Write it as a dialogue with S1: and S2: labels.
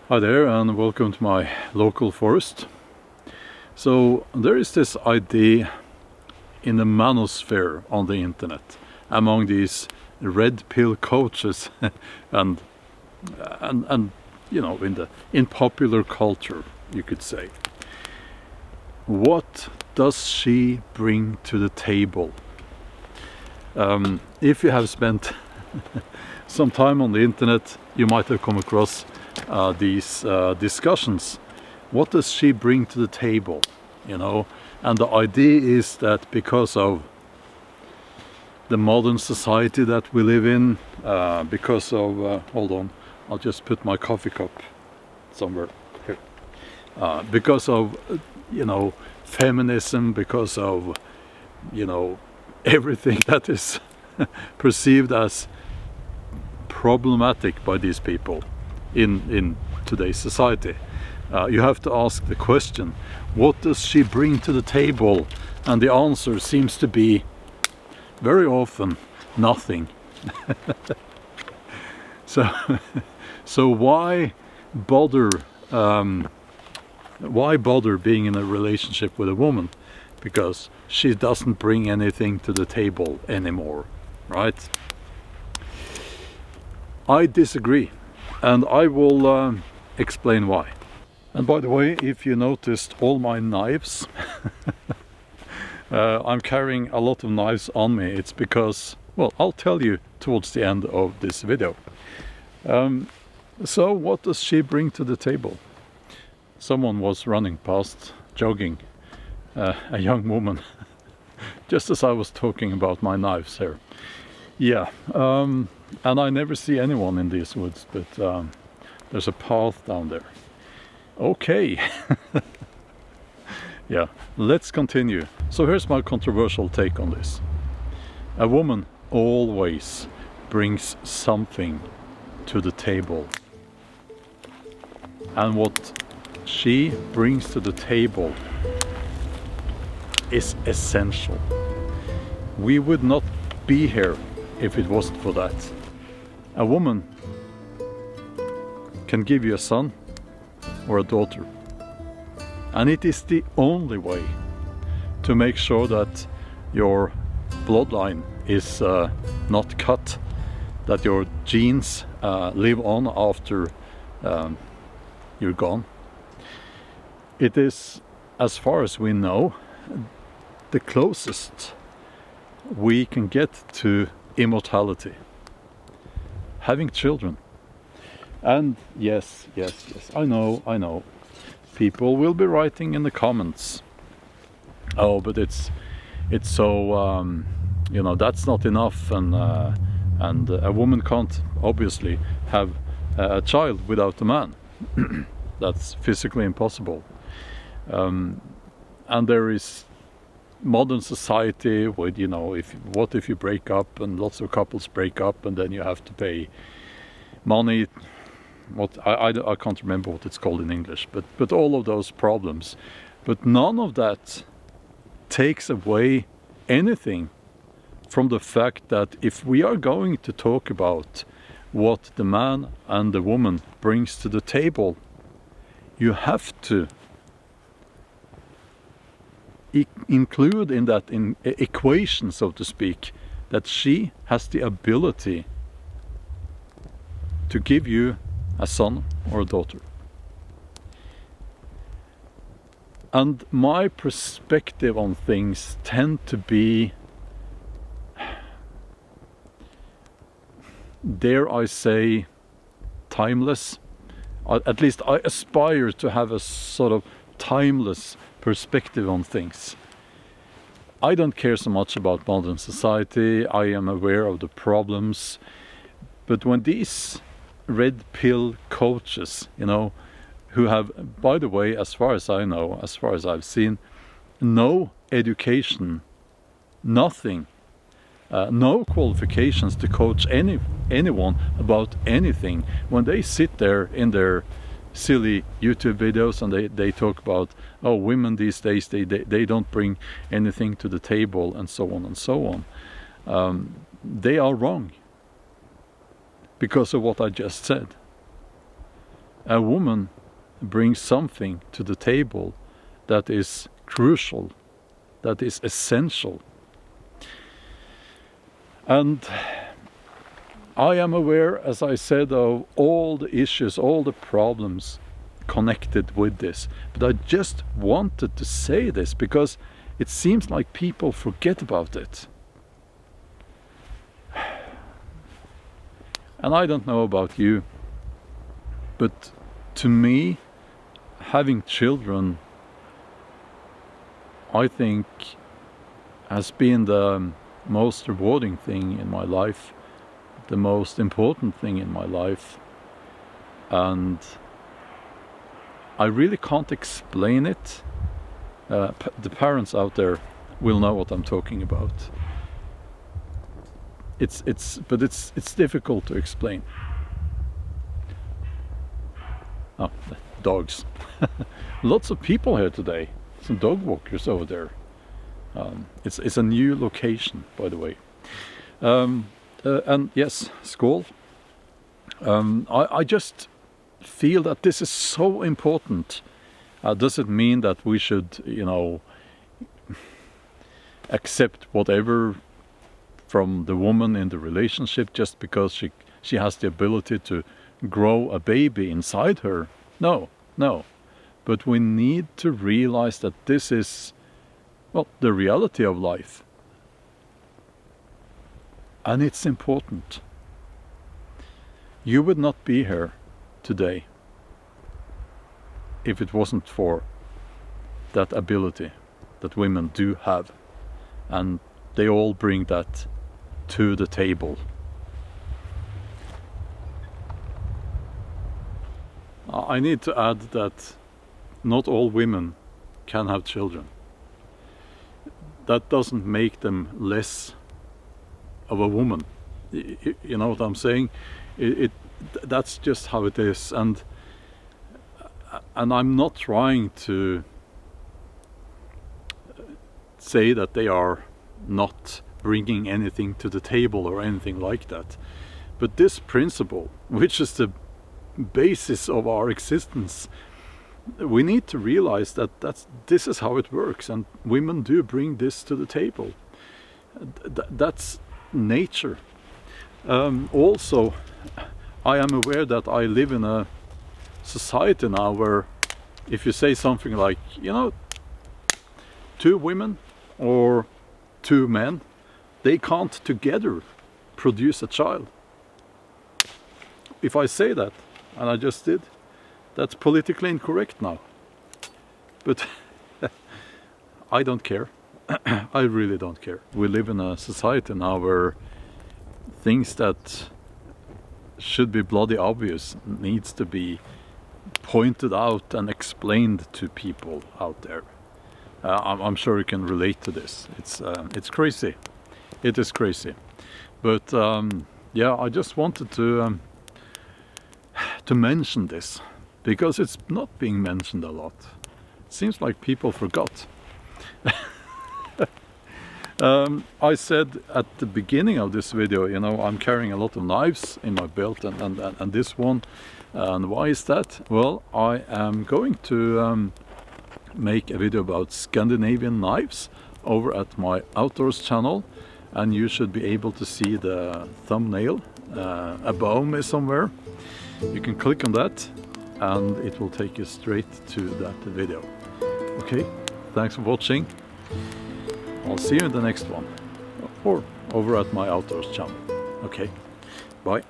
S1: Hi there and welcome to my local forest. So there is this idea in the manosphere on the internet among these red pill coaches and you know, in popular culture, you could say. What does she bring to the table? If you have spent some time on the internet, you might have come across these discussions. What does she bring to the table? You know, and the idea is that because of the modern society that we live in, because of hold on, I'll just put my coffee cup somewhere here. Because of feminism, because of everything that is perceived as problematic by these people in today's society. You have to ask the question, what does she bring to the table? And the answer seems to be very often nothing. So why bother being in a relationship with a woman? Because she doesn't bring anything to the table anymore, right? I disagree, and I will explain why. And by the way, if you noticed all my knives, I'm carrying a lot of knives on me. It's because, well, I'll tell you towards the end of this video. So what does she bring to the table? Someone was running past, jogging, a young woman, just as I was talking about my knives here. Yeah, and I never see anyone in these woods, but there's a path down there. Okay. Yeah, let's continue. So here's my controversial take on this. A woman always brings something to the table. And what she brings to the table is essential. We would not be here if it wasn't for that. A woman can give you a son or a daughter, and it is the only way to make sure that your bloodline is not cut, that your genes live on after you're gone. It is, as far as we know, the closest we can get to immortality, having children. And yes, I know, people will be writing in the comments, oh, but it's so that's not enough, and a woman can't obviously have a child without a man. That's physically impossible. And there is modern society with, what if you break up, and lots of couples break up, and then you have to pay money. I can't remember what it's called in English, but all of those problems. But none of that takes away anything from the fact that if we are going to talk about what the man and the woman brings to the table, you have to include in that equation, so to speak, that she has the ability to give you a son or a daughter. And my perspective on things tend to be, dare I say, timeless. At least I aspire to have a sort of timeless perspective on things. I don't care so much about modern society. I am aware of the problems. But when these red pill coaches, who have, by the way, as far as I know, as far as I've seen, no education, nothing, no qualifications to coach anyone about anything, when they sit there in their silly YouTube videos and they talk about, oh, women these days, they don't bring anything to the table, and so on and so on, they are wrong because of what I just said. a woman brings something to the table that is crucial, that is essential. And I am aware, as I said, of all the issues, all the problems connected with this. But I just wanted to say this because it seems like people forget about it. And I don't know about you, but to me, having children, I think, has been the most rewarding thing in my life, the most important thing in my life. And I really can't explain it. The parents out there will know what I'm talking about. It's difficult to explain. Oh, dogs. Lots of people here today. Some dog walkers over there. It's a new location, by the way. And yes, skål. I just feel that this is so important. Does it mean that we should, accept whatever from the woman in the relationship just because she has the ability to grow a baby inside her? No. But we need to realize that this is, well, the reality of life. And it's important. You would not be here today if it wasn't for that ability that women do have. And they all bring that to the table. I need to add that not all women can have children. That doesn't make them less of a woman. You know what I'm saying? That's just how it is. And I'm not trying to say that they are not bringing anything to the table or anything like that. But this principle, which is the basis of our existence, we need to realize that this is how it works, and women do bring this to the table. That's nature. Also, I am aware that I live in a society now where if you say something like, two women or two men, they can't together produce a child. If I say that, and I just did, that's politically incorrect now. But I don't care. I really don't care. We live in a society now where things that should be bloody obvious needs to be pointed out and explained to people out there. I'm sure you can relate to this. It's crazy. It is crazy. But yeah, I just wanted to mention this because it's not being mentioned a lot. It seems like people forgot. I said at the beginning of this video, I'm carrying a lot of knives in my belt and this one. And why is that? Well, I am going to make a video about Scandinavian knives over at my Outdoors channel, and you should be able to see the thumbnail above me somewhere. You can click on that and it will take you straight to that video. Okay, thanks for watching. I'll see you in the next one, or over at my Outdoors channel. Okay, bye.